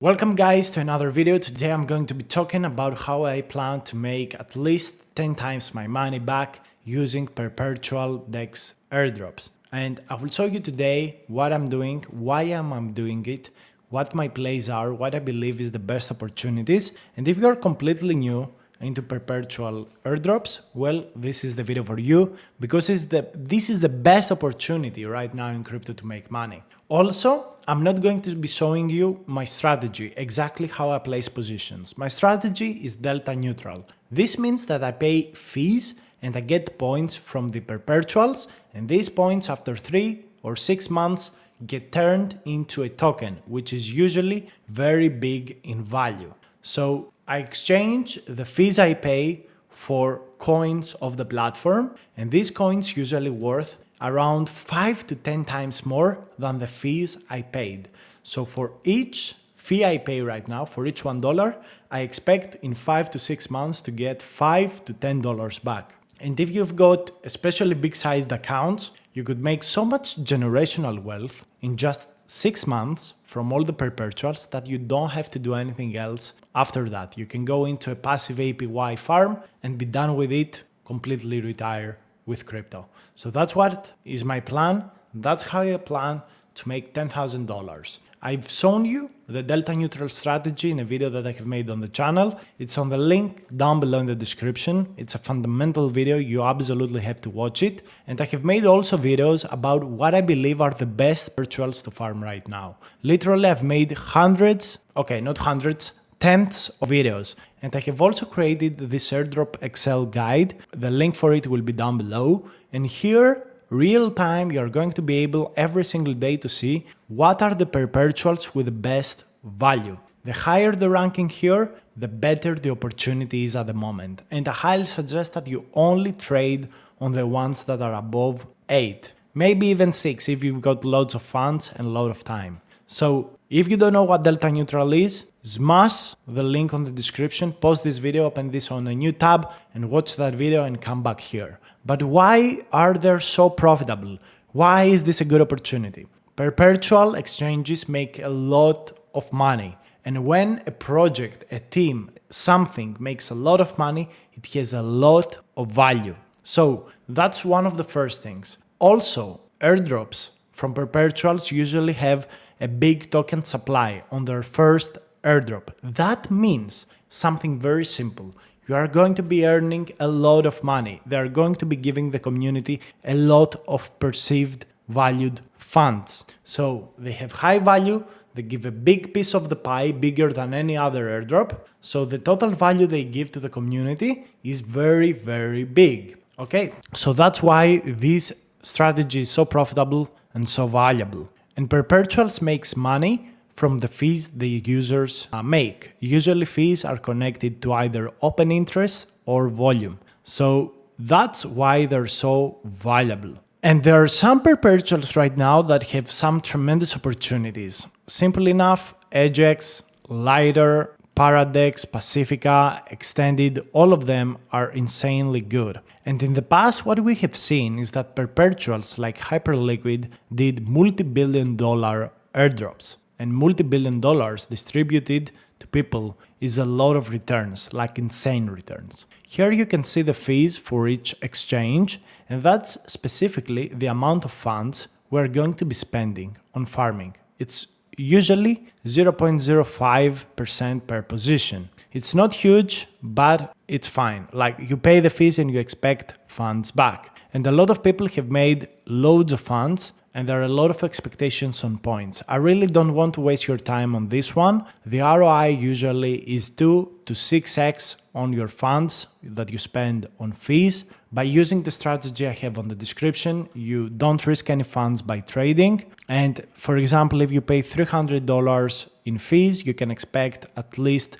Welcome guys to another video. Today I'm going to be talking about how I plan to make at least 10 times my money back using Perpetual DEX airdrops. And I will show you today what I'm doing, why I'm doing it, what my plays are, what I believe is the best opportunities. And if you're completely new into Perpetual airdrops, well, this is the video for you because this is the best opportunity right now in crypto to make money. Also, I'm not going to be showing you my strategy, exactly how I place positions. My strategy is delta neutral. This means that I pay fees and I get points from the perpetuals, and these points after 3 or 6 months get turned into a token, which is usually very big in value. So I exchange the fees I pay for coins of the platform, and these coins usually worth around 5 to 10 times more than the fees I paid. So for each fee I pay right now, for each $1, I expect in 5 to 6 months to get $5 to $10 back. And if you've got especially big sized accounts, you could make so much generational wealth in just 6 months from all the perpetuals that you don't have to do anything else after that. You can go into a passive APY farm and be done with it, completely retire with crypto. So that's what is my plan. That's how I plan to make $10,000. I've shown you the delta neutral strategy in a video that I have made on the channel. It's on the link down below in the description. It's a fundamental video. You absolutely have to watch it. And I have made also videos about what I believe are the best virtuals to farm right now. Literally, I've made hundreds, okay, not hundreds, tenths of videos. And I have also created this airdrop Excel guide. The link for it will be down below. And here, real time, you're going to be able every single day to see what are the perpetuals with the best value. The higher the ranking here, the better the opportunity is at the moment. And I highly suggest that you only trade on the ones that are above 8, maybe even 6 if you've got loads of funds and a lot of time. So if you don't know what delta neutral is, smash the link on the description, pause this video, open this on a new tab and watch that video and come back here. But why are they so profitable? Why is this a good opportunity? Perpetual exchanges make a lot of money. And when a project, a team, something makes a lot of money, it has a lot of value. So that's one of the first things. Also, airdrops from perpetuals usually have a big token supply on their first airdrop. That means something very simple. You are going to be earning a lot of money. They are going to be giving the community a lot of perceived valued funds. So they have high value, they give a big piece of the pie, bigger than any other airdrop. So the total value they give to the community is very, very big. Okay, so that's why this strategy is so profitable and so valuable. And perpetuals makes money from the fees the users make. Usually fees are connected to either open interest or volume. So that's why they're so valuable. And there are some perpetuals right now that have some tremendous opportunities. Simple enough, EDGX, Lighter, Paradex, Pacifica, Extended, all of them are insanely good. And in the past, what we have seen is that perpetuals like Hyperliquid did multi-billion-dollar airdrops. And multi-billion dollars distributed to people is a lot of returns, like insane returns. Here you can see the fees for each exchange, and that's specifically the amount of funds we're going to be spending on farming. It's usually 0.05% per position. It's not huge, but it's fine. Like you pay the fees and you expect funds back. And a lot of people have made loads of funds, and there are a lot of expectations on points. I really don't want to waste your time on this one. The ROI usually is 2 to 6x on your funds that you spend on fees. By using the strategy I have on the description, you don't risk any funds by trading. And for example, if you pay $300 in fees, you can expect at least,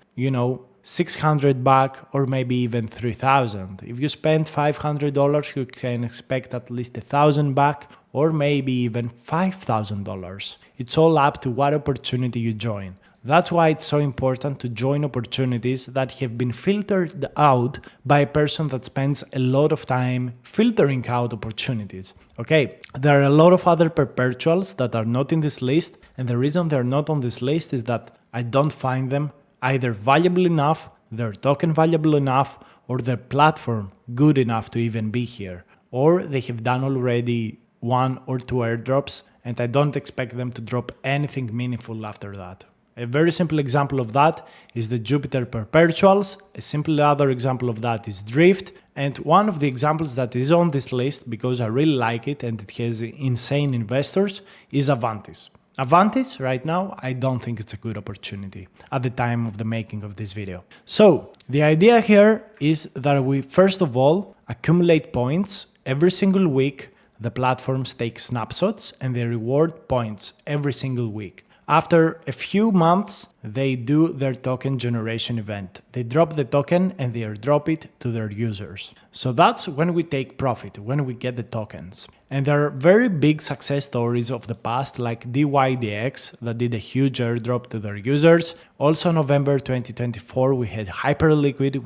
$600 back or maybe even $3,000. If you spend $500, you can expect at least $1,000 back or maybe even $5,000. It's all up to what opportunity you join. That's why it's so important to join opportunities that have been filtered out by a person that spends a lot of time filtering out opportunities. Okay, there are a lot of other perpetuals that are not in this list, and the reason they're not on this list is that I don't find them either valuable enough, their token valuable enough, or their platform good enough to even be here. Or they have done already 1 or 2 airdrops, and I don't expect them to drop anything meaningful after that. A very simple example of that is the Jupiter Perpetuals. A simple other example of that is Drift. And one of the examples that is on this list, because I really like it and it has insane investors, is Avantis. Avantis, right now, I don't think it's a good opportunity at the time of the making of this video. So, the idea here is that we first of all accumulate points. Every single week, the platforms take snapshots and they reward points every single week. After a few months, they do their token generation event. They drop the token and they airdrop it to their users. So that's when we take profit, when we get the tokens. And there are very big success stories of the past, like DYDX that did a huge airdrop to their users. Also, November 2024, we had Hyperliquid,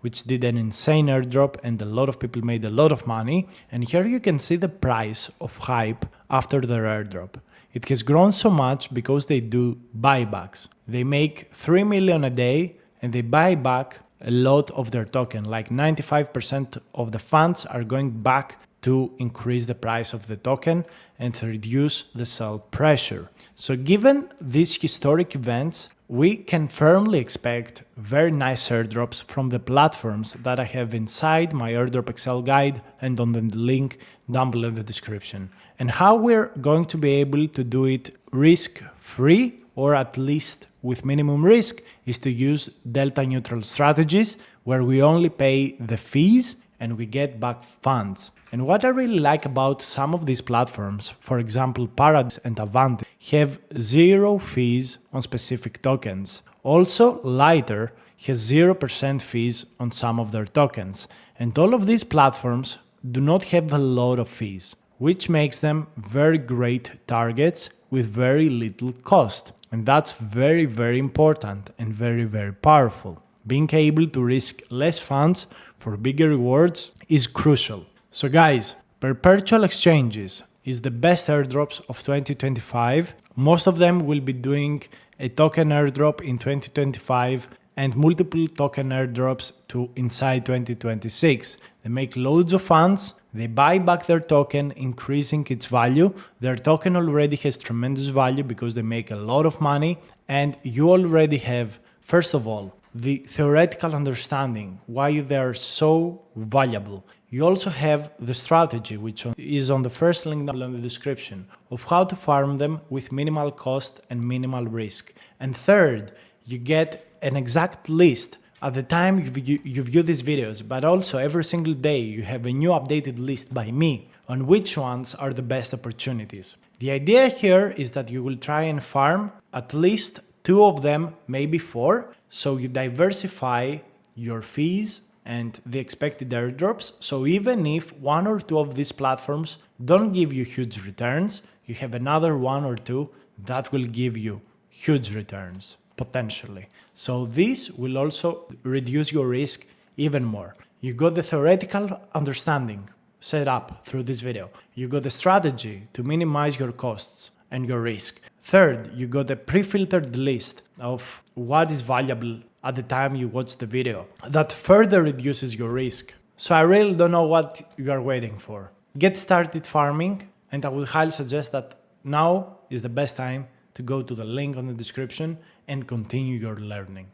which did an insane airdrop and a lot of people made a lot of money. And here you can see the price of Hype after their airdrop. It has grown so much because they do buybacks. They make 3 million a day and they buy back a lot of their token, like 95% of the funds are going back to increase the price of the token and to reduce the sell pressure. So given these historic events, we can firmly expect very nice airdrops from the platforms that I have inside my airdrop Excel guide and on the link down below in the description. And how we're going to be able to do it risk-free, or at least with minimum risk, is to use delta neutral strategies where we only pay the fees and we get back funds. And what I really like about some of these platforms, for example Paradise and Avanti, have 0 fees on specific tokens. Also, Lighter has 0% fees on some of their tokens. And all of these platforms do not have a lot of fees, which makes them very great targets with very little cost. And that's very, very important and very, very powerful. Being able to risk less funds for bigger rewards is crucial. So guys, Perpetual exchanges is the best airdrops of 2025. Most of them will be doing a token airdrop in 2025 and multiple token airdrops to inside 2026. They make loads of funds, they buy back their token, increasing its value. Their token already has tremendous value because they make a lot of money, and you already have, first of all, the theoretical understanding why they are so valuable. You also have the strategy, which is on the first link down in the description, of how to farm them with minimal cost and minimal risk. And third, you get an exact list at the time you view these videos, but also every single day you have a new updated list by me on which ones are the best opportunities. The idea here is that you will try and farm at least 2 of them, maybe 4, so you diversify your fees and the expected airdrops. So even if 1 or 2 of these platforms don't give you huge returns, you have another 1 or 2 that will give you huge returns, potentially. So this will also reduce your risk even more. You got the theoretical understanding set up through this video. You got the strategy to minimize your costs and your risk. Third, you got a pre-filtered list of what is valuable at the time you watch the video. That further reduces your risk. So I really don't know what you are waiting for. Get started farming, and I would highly suggest that now is the best time to go to the link on the description and continue your learning.